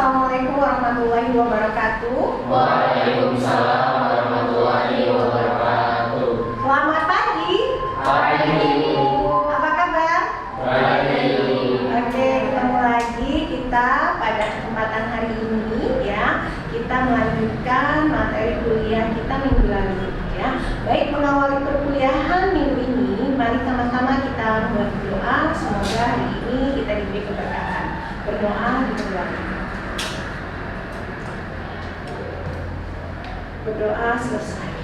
Assalamualaikum warahmatullahi wabarakatuh. Waalaikumsalam warahmatullahi wabarakatuh. Selamat pagi. Pagi. Apa kabar? Pagi. Oke, ketemu lagi kita pada kesempatan hari ini ya. Kita melanjutkan materi kuliah kita minggu lalu ya. Baik, mengawali perkuliahan minggu ini, mari sama-sama kita berdoa semoga hari ini kita diberi keberkahan. Berdoa berdoa selesai.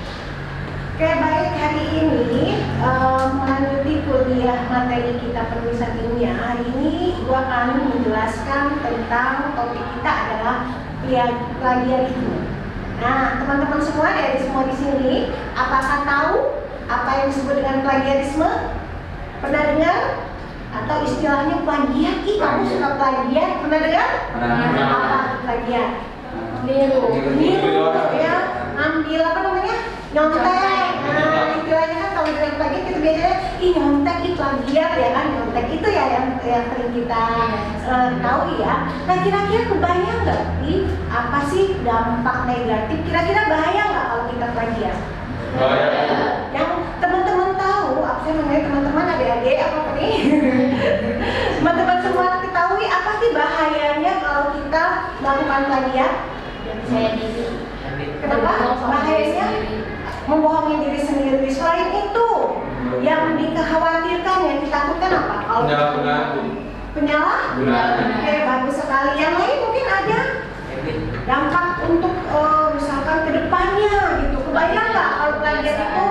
Oke, baik, hari ini melanjuti kuliah materi kita penulisan ilmiah. Hari ini gua akan menjelaskan tentang topik kita adalah plagiarisme. Nah, teman-teman semua di sini, apakah tahu apa yang disebut dengan plagiarisme? Pernah dengar? Atau istilahnya plagiat? Ih, kamu suka plagiat? Pernah dengar? Pernah. Apa plagiat? Niru ya, ambil apa namanya? Nyontek. Nah, istilahnya kan kalau dengan plagiat itu biasanya nyontek, plagiat ya kan, nyontek itu ya yang sering kita tahu ya. Nah, kira-kira kebayang nggak sih apa sih dampak negatif? Kira-kira bahaya nggak kalau kita plagiat? Bahaya. Yang teman-teman tahu, saya mengenai teman-teman adik-adik apa nih? Teman-teman semua ketahui apa sih bahayanya kalau kita melakukan plagiat? Saya diri. Kenapa? Bahayanya membohongi diri sendiri. Selain itu, yang dikhawatirkan, yang ditakutkan apa? Kalau penyalahgunaan. Oke, bagus sekali. Yang lain mungkin ada dampak untuk misalkan kedepannya gitu. Kebayang nggak kalau plagiat itu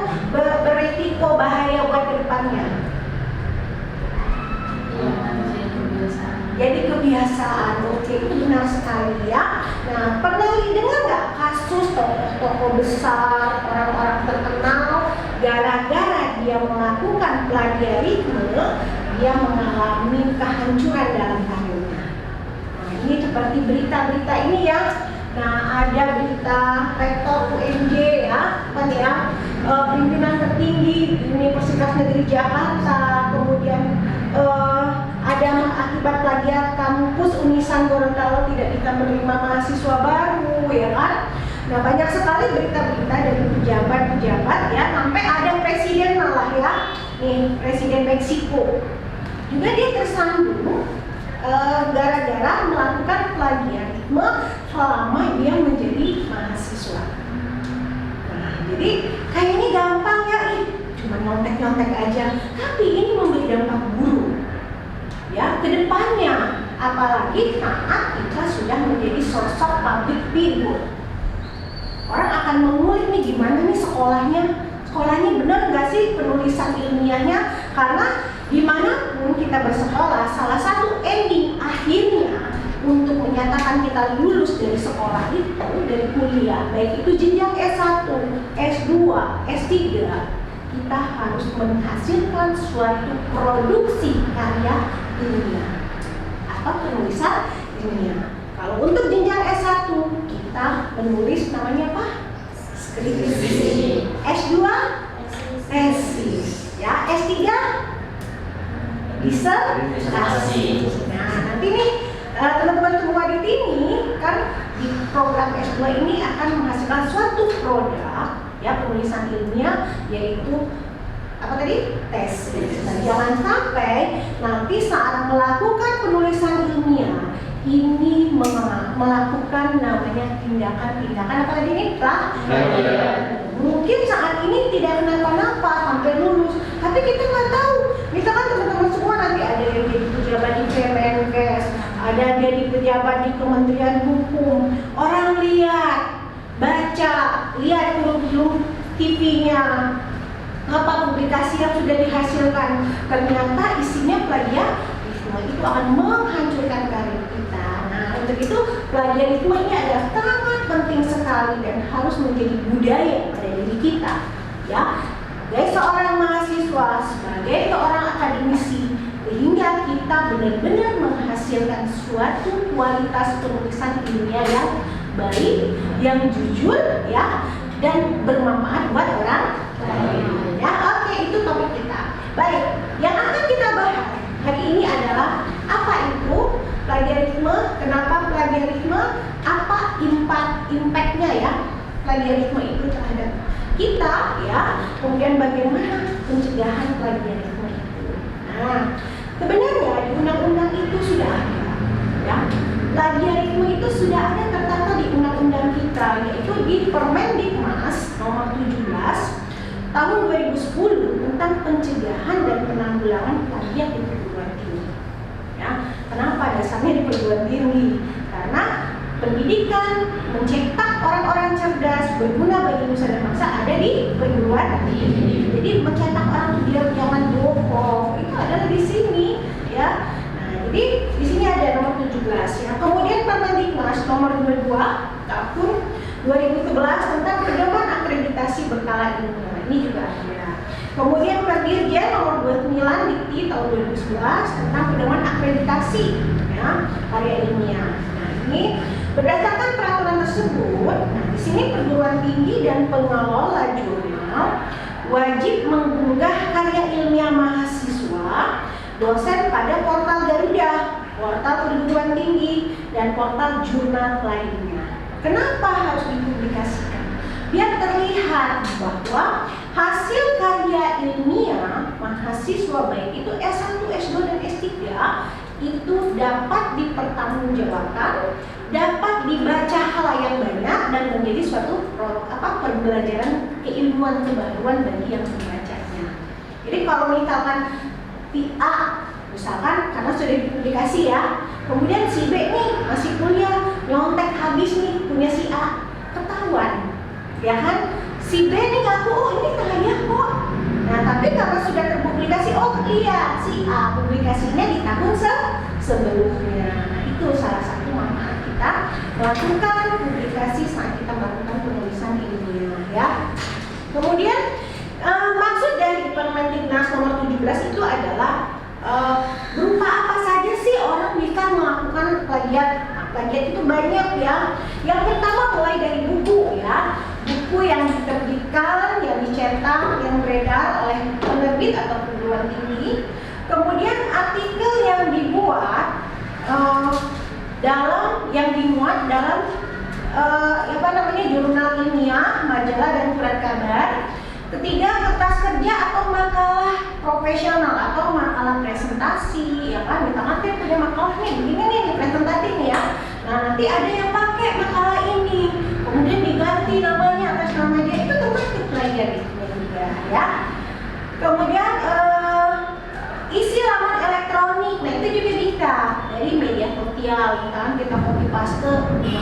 beresiko bahaya buat kedepannya? Jadi kebiasaan, oke, itu benar sekali ya. Nah, pernah dengar nggak kasus tokoh-tokoh besar, orang-orang terkenal, gara-gara dia melakukan plagiarisme, dia mengalami kehancuran dalam karirnya. Nah, ini seperti berita-berita ini ya. Nah, ada berita rektor UNJ ya, kan ya, pimpinan tertinggi Universitas Negeri Jakarta, kemudian ada akibat plagiat kampus Unisan Gorontalo tidak bisa menerima mahasiswa baru ya kan. Nah, banyak sekali berita-berita dari pejabat-pejabat ya, sampai ada presiden malah ya, nih presiden Meksiko juga dia tersandung gara-gara melakukan plagiarisme selama dia menjadi mahasiswa. Nah, jadi kayaknya gampang ya, cuma nyontek-nyontek aja, tapi ini memberi dampak buruk ya kedepannya, apalagi saat kita sudah menjadi sosok public figure. Orang akan mengulik nih gimana nih sekolahnya benar nggak sih penulisan ilmiahnya, karena dimanapun kita bersekolah, salah satu ending akhirnya untuk menyatakan kita lulus dari sekolah itu, dari kuliah, baik itu jenjang S1, S2, S3, kita harus menghasilkan suatu produksi karya ilmiah atau penulisan ilmiah. Kalau untuk jenjang S1 kita menulis namanya apa? Skripsi. S2 tesis. Ya, S3 disertasi. Nah, nanti nih teman-teman semua di sini kan di program S2 ini akan menghasilkan suatu produk ya penulisan ilmiah, yaitu apa tadi? Tesis. Dan jangan sampai nanti saat melakukan penulisan ilmiah ini melakukan namanya tindakan apa tadi ini? Mungkin saat ini tidak kenapa-napa sampai lulus, tapi kita nggak tahu. Misalkan teman-teman semua nanti ada yang jadi pejabat di Kemenkes, ada yang jadi pejabat di Kementerian Hukum. Orang baca, lihat kurikulum TV-nya, apa publikasi yang sudah dihasilkan, ternyata isinya plagiarisme, itu akan menghancurkan karir kita. Nah, untuk itu plagiarisme ini adalah sangat penting sekali dan harus menjadi budaya pada diri kita, ya. Sebagai seorang mahasiswa, sebagai seorang akademisi, sehingga kita benar-benar menghasilkan suatu kualitas penulisan ilmiah yang baik, yang jujur, ya, dan bermanfaat buat orang lain. Ya, oke, itu topik kita. Baik, yang akan kita bahas hari ini adalah apa itu Plagiarisme, kenapa plagiarisme? Apa impact-nya ya plagiarisme itu terhadap kita ya? Kemudian bagaimana pencegahan plagiarisme itu? Nah, sebenarnya di undang-undang itu sudah ada ya. Plagiarisme itu sudah ada tertata di undang-undang kita, yaitu di Permendikmas nomor 17 tahun 2010 tentang pencegahan dan penanggulangan plagiat di perguruan tinggi. Ya, kenapa dasarnya di perguruan tinggi? Karena pendidikan mencetak orang-orang cerdas berguna bagi nusa dan bangsa ada di perguruan tinggi. Jadi mencetak orang biar jangan bohong itu adalah di sini ya. Nah, jadi di sini ada nomor 17 ya. Kemudian Permendikmas nomor 22 tahun 2011 tentang pedoman akreditasi berkala ilmiah. Ini juga ada. Kemudian Perdirjen nomor 29 Dikti tahun 2011 tentang pedoman akreditasi ya, karya ilmiah. Nah, ini berdasarkan peraturan tersebut, nah di sini perguruan tinggi dan pengelola jurnal wajib mengunggah karya ilmiah mahasiswa dosen pada portal Garuda, portal perguruan tinggi, dan portal jurnal lainnya. Kenapa harus dipublikasikan? Biar terlihat bahwa hasil karya ilmiah mahasiswa baik itu S1, S2, dan S3 itu dapat dipertanggungjawabkan, dapat dibaca halayak banyak dan menjadi suatu pembelajaran keilmuan kebaruan bagi yang membacanya. Jadi kalau misalkan si A, misalkan karena sudah dipublikasi ya, kemudian si B nih masih kuliah nyontek habis nih punya si A, ketahuan. Ya kan, si B nih ngaku, oh ini saya kok. Nah, tapi karena sudah terpublikasi, oh iya, si A publikasinya di tahun sebelumnya. Nah, itu salah satu manfaat kita melakukan publikasi saat kita melakukan penulisan ilmiah ya. Kemudian maksud dari Permendiknas nomor 17 itu adalah berupa apa saja sih orang bisa melakukan plagiat. Nah, plagiat itu banyak ya. Yang pertama mulai dari buku ya. Buku yang diterbitkan, yang dicetak, yang beredar oleh penerbit atau perguruan tinggi. Kemudian artikel yang dimuat dalam jurnal ilmiah, majalah dan surat kabar. Ketiga, kertas kerja atau makalah profesional atau makalah presentasi, ya kan? Misalkan saya punya makalah nih, begini nih presentatif nih ya. Nah, nanti ada yang pakai makalah ini, kemudian diganti namanya atas nama dia, itu termasuk plagiarisme juga ya. Kemudian isi laman elektronik, nah itu juga bisa dari media sosial, kan kita copy paste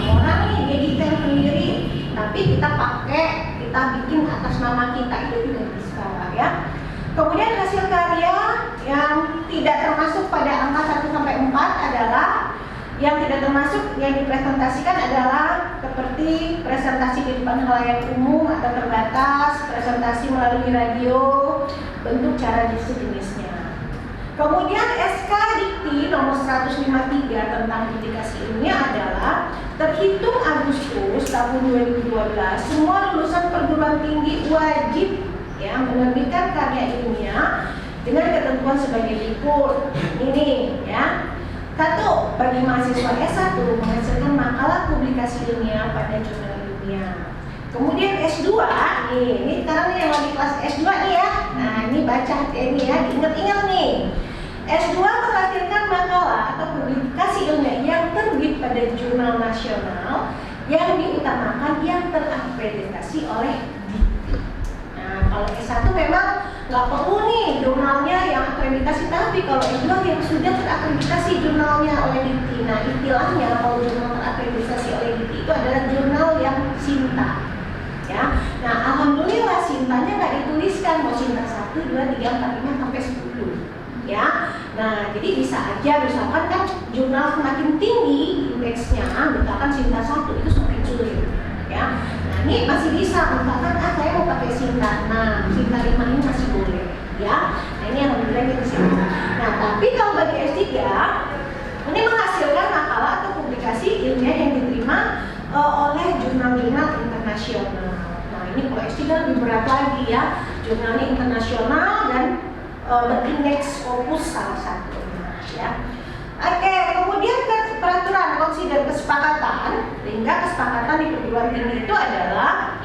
orang nih dia desain sendiri, tapi kita pakai, kita bikin atas nama kita, itu juga bisa ya. Kemudian hasil karya yang tidak termasuk pada angka 1 sampai 4 adalah yang tidak termasuk yang dipresentasikan adalah seperti presentasi di depan khalayak umum atau terbatas, presentasi melalui radio, bentuk cara sejenisnya. Kemudian SK Dikti nomor 153 tentang publikasi ilmiah adalah terhitung Agustus tahun 2012 semua lulusan perguruan tinggi wajib ya menerbitkan karya ilmiah dengan ketentuan sebagai berikut. Ini ya. 1. Bagi mahasiswa S1 menghasilkan makalah publikasi ilmiah pada jurnal ilmiah. Kemudian S2, ini sekarang yang lagi kelas S2 nih ya. Nah, ini baca ini ya, diingat-ingat nih. S2 menghasilkan makalah atau publikasi ilmiah yang terbit pada jurnal nasional yang diutamakan yang terakreditasi oleh Dikti. Nah, kalau S1 memang nggak perlu nih jurnalnya yang akreditasi, tapi kalau S2 yang sudah terakreditasi jurnalnya oleh Dikti. Nah, istilahnya kalau jurnal terakreditasi oleh Dikti itu adalah jurnal yang Sinta. Ya, nah alhamdulillah Sintanya nggak dituliskan mau Sinta 1, 2, 3, 4, 5 sampai 10. Ya, nah jadi bisa aja misalkan kan jurnal semakin tinggi indeksnya, misalkan Sinta 1 itu semakin sulit. Ya, nah ini masih bisa misalkan saya mau pakai Sinta, nah Sinta 5 ini masih boleh. Ya, nah ini alhamdulillah kita sini. Nah tapi kalau bagi S3 ini menghasilkan makalah atau publikasi ilmiah yang diterima oleh jurnal-jurnal internasional. Nah ini kalau S3 lebih berat lagi ya, jurnalnya internasional dan berindeks Scopus salah satunya ya. Oke, kemudian peraturan consider kesepakatan, sehingga kesepakatan di perguruan tinggi itu adalah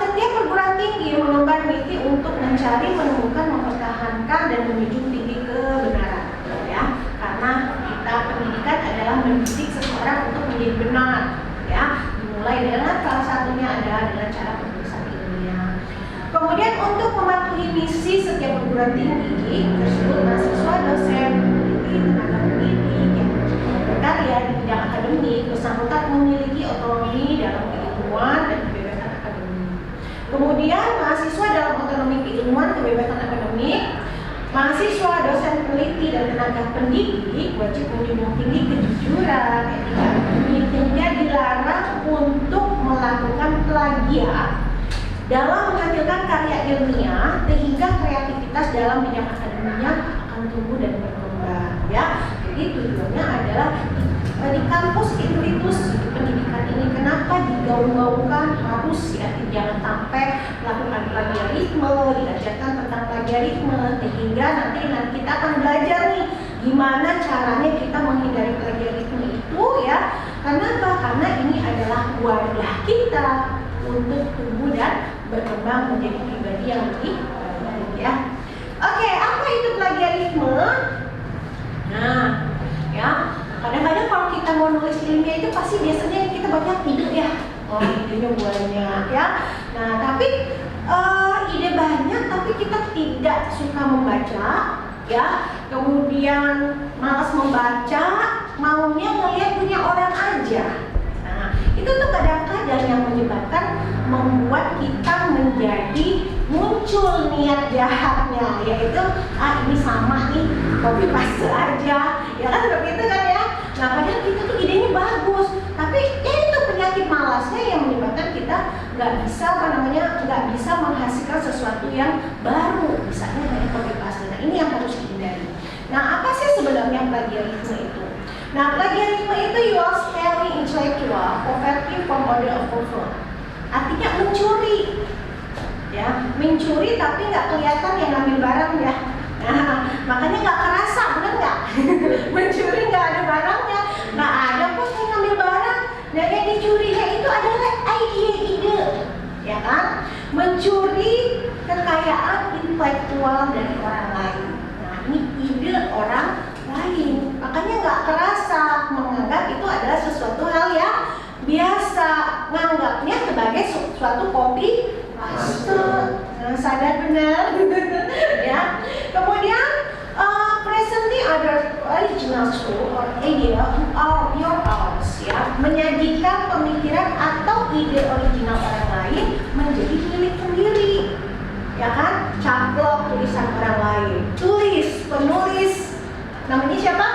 setiap perguruan tinggi mengemban misi untuk mencari, menemukan, mempertahankan, dan menjunjung tinggi kebenaran, ya. Karena kita pendidikan adalah mendidik seseorang untuk menjadi benar, ya. Dimulai dengan salah satunya adalah dengan cara penulisan ilmiah. Kemudian untuk mematuhi misi setiap perguruan tinggi tersebut, mahasiswa, dosen, peneliti, tenaga pendidik yang berkarya di bidang akademik bersangkutan memiliki otonomi dalam keilmuan dan kebebasan akademik. Kemudian mahasiswa dalam otonomi keilmuan, kebebasan akademik, mahasiswa, dosen, peneliti, dan tenaga pendidik wajib menjunjung tinggi kejujuran, etika akademik, hingga dilarang untuk melakukan plagiat dalam menghasilkan karya ilmiah, sehingga kreativitas dalam bidang akademiknya akan tumbuh dan berkembang, ya. Jadi tujuannya adalah di kampus institusi pendidikan ini kenapa digaung-gaungkan harus, ya, jangan sampai melakukan plagiarisme, diajarkan tentang plagiarisme, sehingga nanti kita akan belajar nih gimana caranya kita menghindari plagiarisme itu, ya. Kenapa? Karena ini adalah wadah kita untuk tumbuh dan berkembang menjadi pribadi yang lebih baik, ya. Oke, apa itu plagiarisme? Nah, ya, kadang-kadang kalau kita mau nulis ilmiah itu pasti biasanya kita banyak ide, ya. Oh, idenya banyak, ya. Nah, tapi ide banyak tapi kita tidak suka membaca, ya. Kemudian malas membaca, maunya ngelihat punya orang aja. Nah, itu tuh kadang-kadang yang menyebabkan membuat kita menjadi muncul niat jahatnya, yaitu ini sama nih, copy paste aja, ya kan, seperti itu kan, ya. Nah, padahal kita tuh idenya bagus, tapi ya itu penyakit malasnya yang menyebabkan kita nggak bisa menghasilkan sesuatu yang baru, misalnya kayak copy paste. Nah, ini yang harus dihindari. Nah, apa sih sebenarnya plagiarisme itu? Nah, plagiarisme itu you are stealing intellectual property from other people. Artinya mencuri, ya, mencuri tapi nggak kelihatan yang ngambil barang, ya. Nah, makanya nggak kerasa, benar nggak? Mencuri nggak ada barangnya, nggak ada kok yang ngambil barang. Dan yang dicurinya itu adalah ide-ide, ya kan? Mencuri kekayaan intelektual dari orang lain. Nah, ini ide orang lain, makanya nggak kerasa, menganggap itu adalah sesuatu hal yang biasa, menganggapnya sebagai suatu copy paste. Sadar benar, ya. Kemudian presently other original or idea of your own, ya, menyajikan pemikiran atau ide original orang lain menjadi milik sendiri, ya kan? Caplok tulisan orang lain, penulis namanya siapa?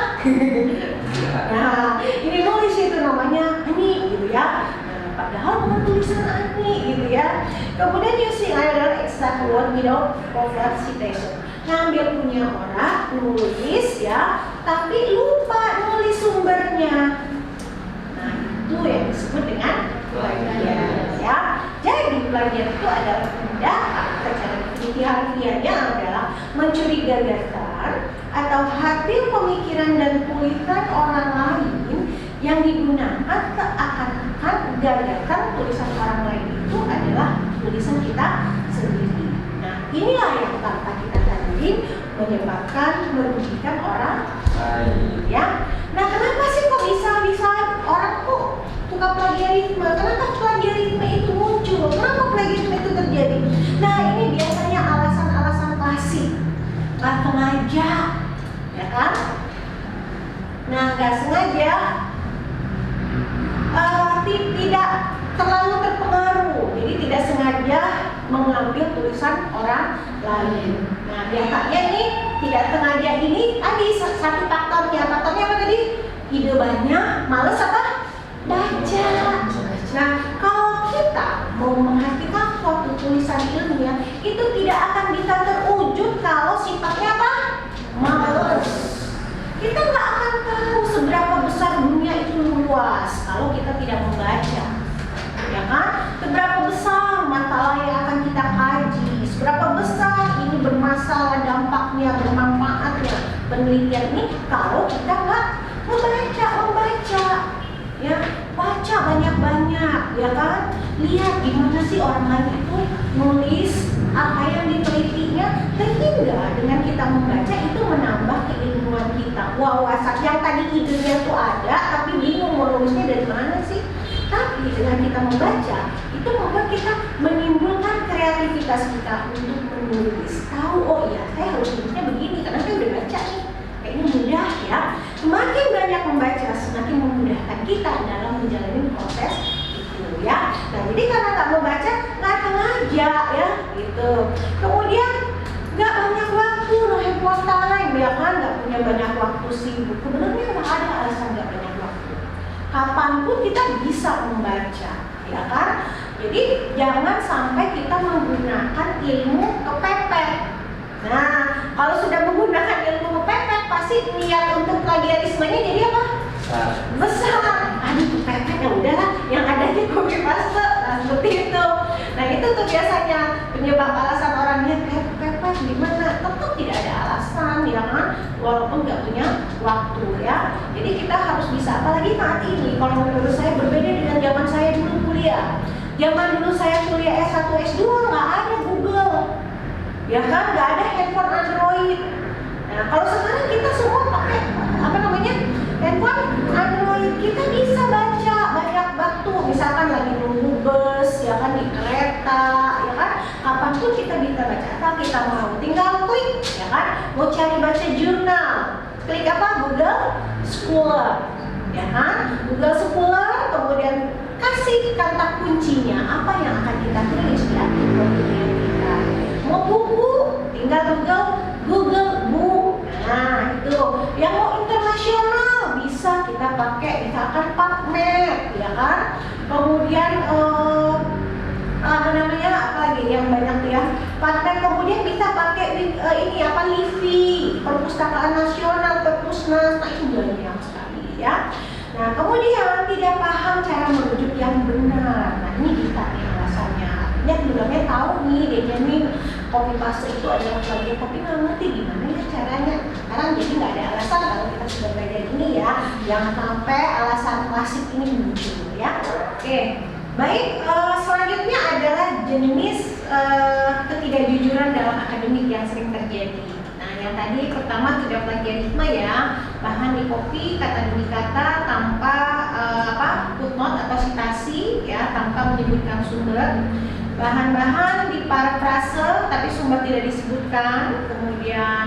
Nah, ini nulis itu namanya Ani, gitu, ya. Nah, padahal bukan tulisan Ani, gitu, ya. Kemudian using either exact word without proper citation. Ngambil punya orang, nulis, ya, tapi lupa nulis sumbernya. Nah, itu yang disebut dengan plagiat, ya. Jadi plagiat itu adalah tindakan secara penelitiannya adalah mencuri gagasan atau hasil pemikiran dan tulisan orang lain yang digunakan seakan-akan gagasan tulisan orang lain itu adalah tulisan kita sendiri. Nah, inilah yang tanpa kita sadari menyebabkan merugikan orang lain, ya. Nah, kenapa sih kok bisa orang kok suka plagiarisme? Kenapa plagiarisme itu muncul? Kenapa plagiarisme itu terjadi? Nah, ini biasanya alasan-alasan klasik, nggak sengaja, ya kan? Nah, nggak sengaja, tidak terlalu terpengaruh, jadi tidak sengaja mengambil tulisan orang lain. Nah, biasanya ini tidak sengaja ini tadi satu faktornya apa tadi? Ide banyak, males apa? Baca. Nah, kalau kita mau menghasilkan suatu tulisan ilmiah itu tidak akan bisa terwujud kalau sifatnya apa? Males. Kita nggak akan tahu seberapa besar dunia itu luas kalau kita tidak membaca, ya kan? Seberapa besar masalah yang akan kita kaji, seberapa besar ini bermasalah, dampaknya, bermanfaatnya. penelitian ini kalau kita nggak membaca, ya baca banyak-banyak, ya kan? Lihat gimana sih orang lain itu nulis apa yang ditelitinya, sehingga dengan kita membaca itu menambah keilmuan kita, wawasan yang tadi idenya tuh ada tapi bingung mau nulisnya dari mana sih. Tapi dengan kita membaca itu membuat kita menimbulkan kreativitas kita untuk menulis, tahu oh iya saya harus nulisnya begini karena saya udah baca nih, kayaknya mudah ya. Semakin banyak membaca semakin memudahkan kita dalam menjalani proses itu ya. Nah jadi karena nggak membaca nggak sengaja ya gitu. Kemudian nggak banyak waktu, no handphone time ya kan, nggak punya banyak waktu sibuk. Sebenarnya nggak ada alasan nggak banyak waktu. Kapanpun kita bisa membaca, ya kan? Jadi jangan sampai kita menggunakan ilmu kepepet. Nah, kalau sudah menggunakan ilmu kepepet, pasti niat untuk plagiarismenya jadi apa? Besar. Aduh, kepepet ya udahlah, yang ada aja copy paste, seperti itu. Nah, itu tuh biasanya penyebab alasan orangnya kepepet gimana? Tentu tidak ada alasan, ya kan? Walaupun nggak punya waktu ya. Jadi kita harus bisa, apalagi saat ini. Kalau menurut saya berbeda dengan zaman saya dulu kuliah. Zaman dulu saya kuliah S1, S2 nggak ada Google, ya kan? Nggak ada handphone Android. Nah, kalau sekarang kita semua pakai apa namanya handphone Android, kita bisa baca banyak waktu. Misalkan lagi nunggu bus, ya kan, di kereta, ya kan? Kapanpun kita bisa baca. Atau kita mau tinggal klik, ya kan? Mau cari baca jurnal, klik apa? Google Scholar, ya kan? Google Scholar, kemudian kasih kata kuncinya apa yang akan kita tulis di artikel kita. Mau buku, tinggal Google Book. Nah itu. Yang mau internasional bisa kita pakai misalkan PubMed, ya kan? Kemudian apa namanya, apa lagi yang banyak ya? PubMed. Kemudian bisa pakai ini apa, LIVI, Perpustakaan Nasional, Perpusnas. Nah itu banyak sekali ya. Nah, kemudian tidak paham cara merujuk yang benar. Nah, ini bisa nih alasannya. Artinya sebenarnya tahu nih, dia nih copy paste itu adalah plagiat, tapi nggak ngerti gimana ya caranya. Sekarang jadi nggak ada alasan kalau kita sudah belajar ini ya. Jangan sampai alasan klasik ini muncul ya. Oke, baik. Selanjutnya adalah jenis ketidakjujuran dalam akademik yang sering terjadi. Yang tadi pertama tidak plagiarisme ya, bahan di copy kata demi kata tanpa footnote atau citasi ya, tanpa menyebutkan sumber. Bahan-bahan di parafrase tapi sumber tidak disebutkan. Kemudian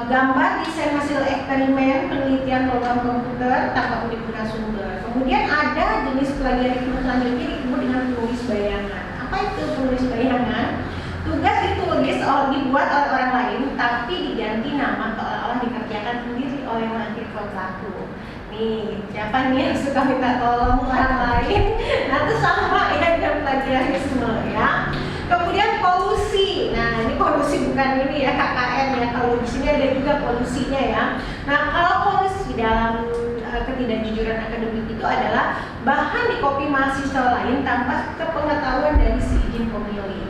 gambar desain hasil eksperimen penelitian program komputer tanpa menyebutkan sumber. Kemudian ada jenis plagiarisme selanjutnya disebut dengan penulis bayangan. Apa itu penulis bayangan? Tugas ditulis dibuat oleh orang lain tapi diganti nama seolah-olah dikerjakan sendiri oleh mahasiswa pelaku. Nih, siapa nih yang suka minta tolong orang lain? Nah, itu sama ya dengan plagiarisme ya. Kemudian kolusi. Nah, ini kolusi bukan ini ya KKN ya. Kalau di sini ada juga kolusinya ya. Nah, kalau kolusi dalam ketidakjujuran akademik itu adalah bahan di copy mahasiswa lain tanpa sepengetahuan dari si izin pemilih.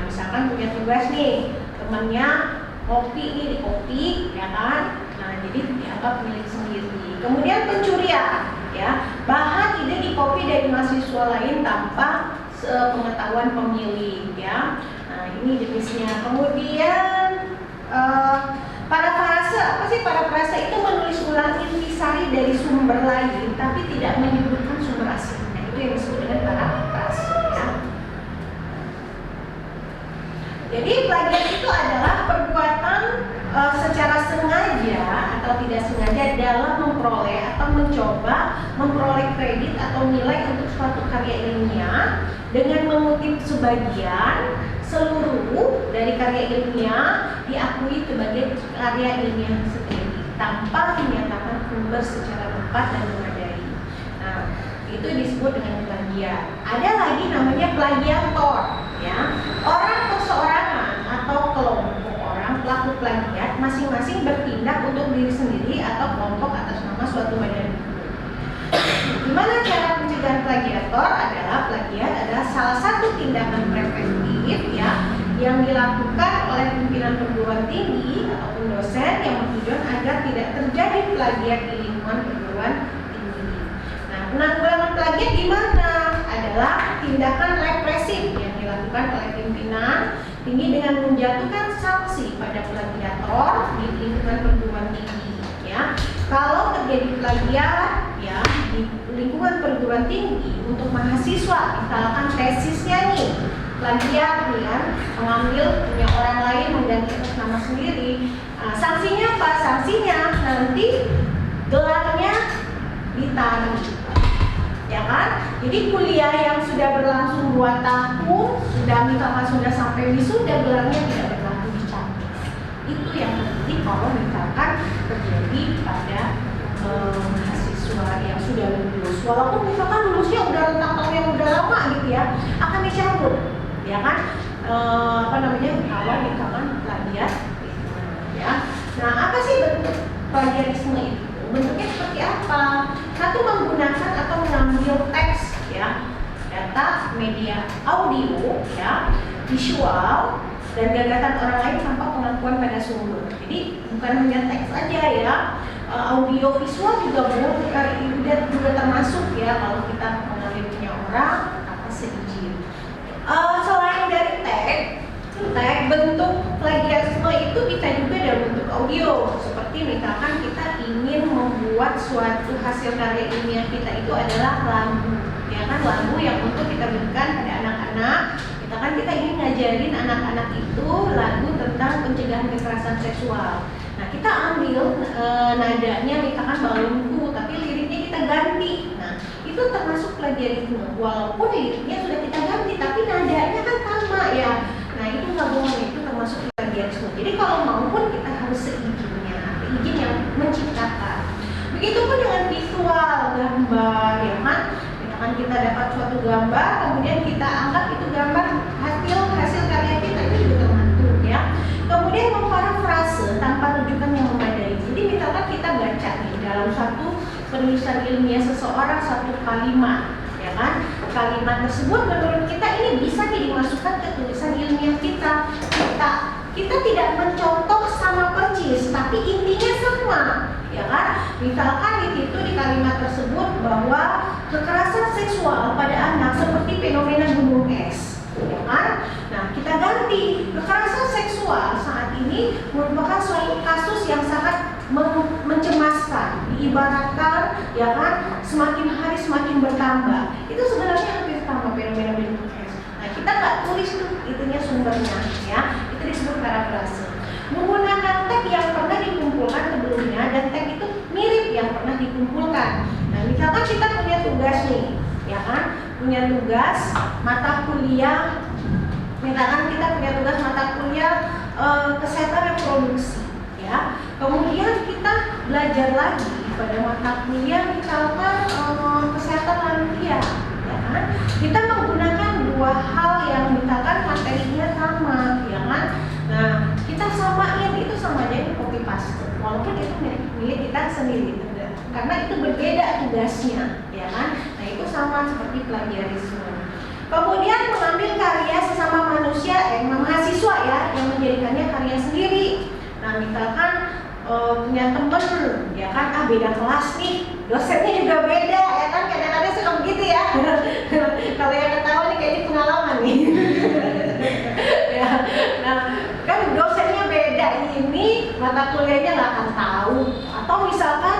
Misalkan punya tugas nih, temennya copy ini di copy, ya kan? Nah, jadi dianggap milik sendiri. Kemudian pencurian, ya, bahan ide di copy dari mahasiswa lain tanpa sepengetahuan pemilih, ya. Nah, ini jenisnya. Kemudian parafrase, apa sih parafrase? Itu menulis ulang intisari dari sumber lain, tapi tidak menyebutkan sumber aslinya. Itu yang disebut dengan parafrase. Jadi plagiat itu adalah perbuatan secara sengaja atau tidak sengaja dalam memperoleh atau mencoba memperoleh kredit atau nilai untuk suatu karya ilmiah dengan mengutip sebagian, seluruh dari karya ilmiah diakui sebagai karya ilmiah sendiri tanpa menyatakan sumber secara tepat dan memadai. Nah, itu disebut dengan plagiat. Ada lagi namanya plagiator, ya. Orang perseorangan atau kelompok orang pelaku plagiat masing-masing bertindak untuk diri sendiri atau kelompok atas nama suatu badan hukum. Gimana cara pencegahan plagiator? Adalah plagiat adalah salah satu tindakan preventif ya yang dilakukan oleh pimpinan perguruan tinggi ataupun dosen yang bertujuan agar tidak terjadi plagiat di lingkungan perguruan tinggi. Nah, penanggulangan plagiat gimana? Adalah tindakan represif yang dilakukan oleh pimpinan tinggi dengan menjatuhkan sanksi pada plagiator di lingkungan perguruan tinggi. Ya, kalau terjadi plagiat ya di lingkungan perguruan tinggi untuk mahasiswa, misalkan tesisnya nih plagiat nih kan, mengambil punya orang lain mengganti atas nama sendiri. Sanksinya apa? Sanksinya nanti gelarnya ditarik, ya kan? Jadi kuliah yang sudah berlangsung 2 tahun, sudah sampai wisuda, gelarnya tidak berlaku dicabut. Itu yang terjadi kalau misalkan terjadi pada mahasiswa yang sudah lulus. Walaupun misalkan lulusnya udah rentang tahun yang udah lama gitu ya, akan dicabut, ya kan? Kalau misalkan plagiat, ya. Nah, apa sih bentuk plagiarisme itu? Bentuknya seperti apa? Satu, menggunakan atau mengambil teks, ya, data, media, audio, ya, visual, dan gagasan orang lain tanpa pengakuan pada sumber. Jadi bukan hanya teks aja ya, audio visual juga juga termasuk ya kalau kita mengambil punya orang tanpa seizin. Selain dari tag bentuk plagiarisme itu bisa juga dalam bentuk audio. Seperti misalkan kita ingin membuat suatu hasil karya ilmiah kita itu adalah lagu, ya kan, lagu yang untuk kita berikan pada anak-anak. Kita ingin ngajarin anak-anak itu lagu tentang pencegahan kekerasan seksual. Nah, kita ambil nadanya misalkan balonku, tapi liriknya kita ganti. Nah, itu termasuk plagiarisme. Walaupun liriknya sudah kita ganti, tapi nadanya kan sama ya. Nah, itu nggak boleh, itu termasuk plagiarisme. Jadi kalau mau pun kita harus seizinnya, izin yang menciptakan. Begitupun dengan visual, gambar, ya kan? Kita dapat suatu gambar, kemudian kita anggap itu gambar hasil karya kita, itu juga termasuk ya. Kemudian memparafrase tanpa rujukan yang memadai. Jadi misalkan kita baca nih dalam satu penulisan ilmiah seseorang satu kalimat, ya kan? Kalimat tersebut menurut kita ini bisa dimasukkan ke tulisan ilmiah kita. Kita tidak mencontoh sama persis, tapi intinya sama, ya kan? Misalkan di situ di kalimat tersebut bahwa kekerasan seksual pada anak seperti fenomena gunung es, ya kan? Nah, kita ganti kekerasan seksual saat ini merupakan suatu kasus yang sangat mencemaskan, diibaratkan, ya kan, semakin hari semakin bertambah. Itu sebenarnya hampir sama fenomena gunung es. Nah, kita nggak tulis tuh itunya sumbernya, ya. Itu disebut parafrase. Menggunakan tag yang pernah dikumpulkan sebelumnya dan tag itu mirip yang pernah dikumpulkan. Nah, misalkan kita punya tugas nih, ya kan? Punya tugas mata kuliah. Misalkan kita punya tugas mata kuliah kesehatan reproduksi, ya. Kemudian kita belajar lagi pada mata kuliah misalkan kesehatan lansia, ya kan? Kita menggunakan 2 hal yang misalkan materinya sama, ya kan? Nah, kita samain, itu sama aja copy paste, walaupun itu milik kita sendiri, karena itu berbeda tugasnya, ya kan? Nah, itu sama seperti plagiarisme. Kemudian mengambil karya sesama manusia, mahasiswa ya, yang menjadikannya karya sendiri. Nah, misalkan punya temen, ya kan, beda kelas nih, dosennya juga beda, ya kan, kadang-kadang suka begitu ya. Kalau yang ketawa nih kayaknya pengalaman nih. Ya, nah, kan dosennya beda, ini mata kuliahnya nggak akan tahu. Atau misalkan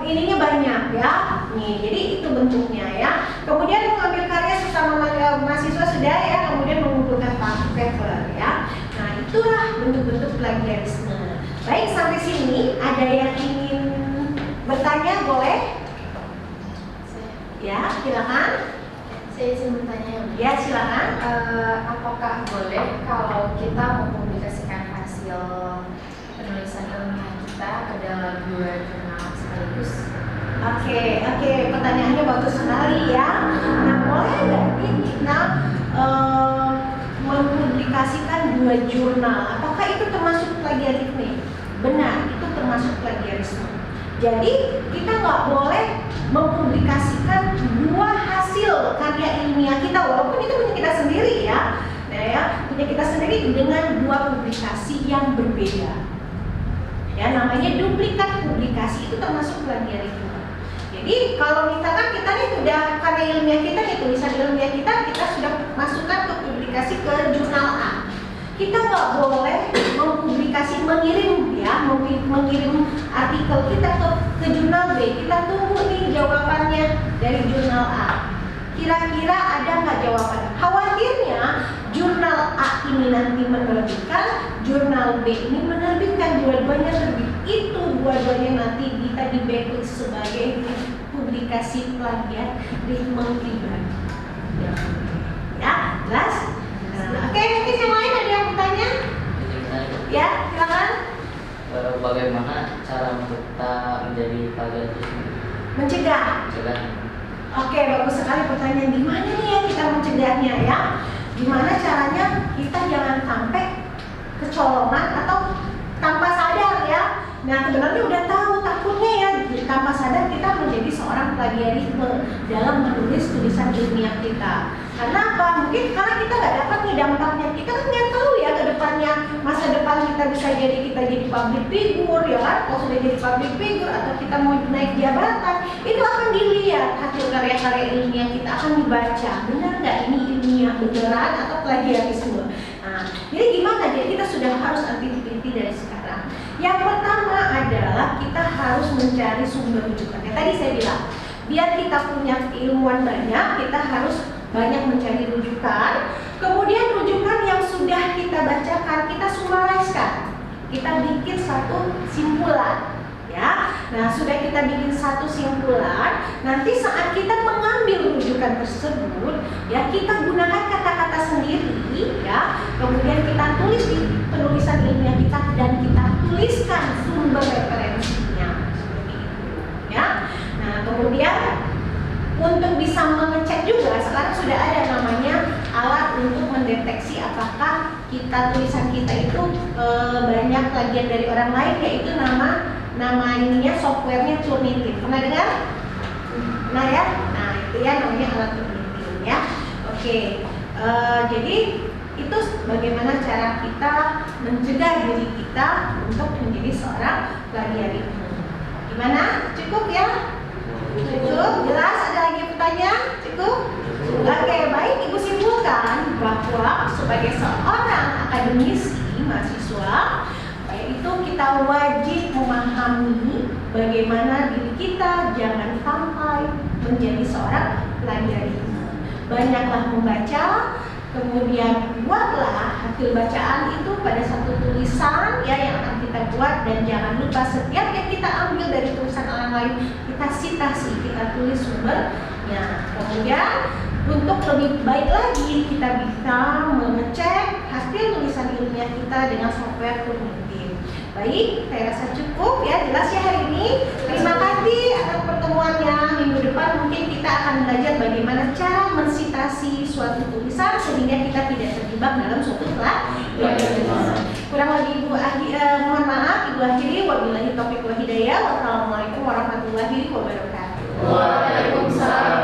ininya banyak ya, nih, jadi itu bentuknya ya. Kemudian mengambil karya sesama mahasiswa sudah ya, kemudian mengumpulkan paper ya. Nah, itulah bentuk-bentuk plagiarisme. Baik, sampai sini ada yang ingin bertanya, boleh? Ya, silakan. Saya izin bertanya. Ya, silakan. Apakah boleh kalau kita mempublikasikan hasil penulisan ilmiah kita ke dalam 2 jurnal sekaligus? Oke, pertanyaannya bagus sekali ya. Nah, boleh nggak kita mempublikasikan 2 jurnal? Apakah itu termasuk plagiarisme? Benar, itu termasuk plagiarisme. Jadi kita nggak boleh mempublikasikan 2 hasil karya ilmiah kita, walaupun itu punya kita sendiri ya. Nah, punya kita sendiri dengan dua publikasi yang berbeda. Ya, namanya duplikat publikasi, itu termasuk plagiarisme. Jadi kalau misalkan kita nih sudah karya ilmiah kita nih, tulisan ilmiah kita sudah masukkan ke publikasi ke jurnal A. Kita nggak boleh mempublikasi, mengirim artikel kita ke jurnal B. Kita tunggu nih jawabannya dari jurnal A. Kira-kira ada nggak jawaban? Khawatirnya jurnal A ini nanti menerbitkan, jurnal B ini menerbitkan, dua-duanya terbit. Itu dua-duanya nanti kita di-backlist sebagai publikasi plagiarisme pribadi. Ya, jelas? Oke, mungkin yang lain ada yang bertanya? Ya, silakan. Bagaimana cara kita menjadi plagiarisme? Mencegah. Oke, bagus sekali pertanyaan. Gimana nih ya kita mencegahnya ya? Gimana caranya kita jangan sampai kecolongan atau tanpa sadar ya? Nah, sebenarnya udah tahu takutnya ya, tanpa sadar kita menjadi seorang plagiarisme dalam menulis tulisan ilmiah kita. Karena apa? Mungkin karena kita nggak dapat nih dampaknya. Kita kan nggak tahu ya ke depannya, masa depan kita bisa jadi public figure ya kan? Kalau sudah jadi public figure atau kita mau naik jabatan, itu akan dilihat hasil karya-karya ilmiah kita akan dibaca. Benar nggak ini ilmiah beneran atau plagiarisme? Nah, jadi gimana? Jadi kita sudah harus antisipasi dari sekarang. Yang pertama adalah kita harus mencari sumber rujukan. Tadi saya bilang, biar kita punya keilmuan banyak, kita harus banyak mencari rujukan. Kemudian rujukan yang sudah kita bacakan, kita summarise-kan. Kita bikin satu simpulan. Ya, nah sudah kita bikin satu simpulan. Nanti saat kita mengambil rujukan tersebut, ya kita gunakan kata-kata sendiri, ya. Kemudian kita tulis di penulisan ilmiah kita dan kita tuliskan sumber referensinya, seperti itu, ya. Nah kemudian untuk bisa mengecek juga, sekarang sudah ada namanya alat untuk mendeteksi apakah tulisan kita itu banyak plagiat dari orang lain, yaitu nama ininya softwarenya Turnitin. Pernah dengar? Nah ya, nah itu ya namanya alat Turnitin ya. Oke, jadi itu bagaimana cara kita mencegah diri kita untuk menjadi seorang plagiarisme. Gimana? Cukup ya? Cukup? Jelas? Ada lagi pertanyaan? Cukup? Oke, baik. Ibu simpulkan bahwa sebagai seorang akademisi, mahasiswa, itu kita wajib memahami bagaimana diri kita jangan sampai menjadi seorang plagiarisme. Banyaklah membaca, kemudian buatlah hasil bacaan itu pada satu tulisan ya yang akan kita buat, dan jangan lupa setiap yang kita ambil dari tulisan orang lain kita citasi, kita tulis sumbernya. Kemudian untuk lebih baik lagi kita bisa mengecek hasil tulisan ilmiah kita dengan software Turnitin. Baik, saya rasa cukup ya, jelas ya hari ini. Terima kasih atas pertemuannya. Minggu depan mungkin kita akan belajar bagaimana cara mensitasi suatu tulisan sehingga kita tidak terjebak dalam suatu plagiarisme. Kurang lebih mohon maaf, Ibu akhiri. Wabillahi taufiq wal hidayah. Wassalamualaikum warahmatullahi wabarakatuh. Waalaikumsalam.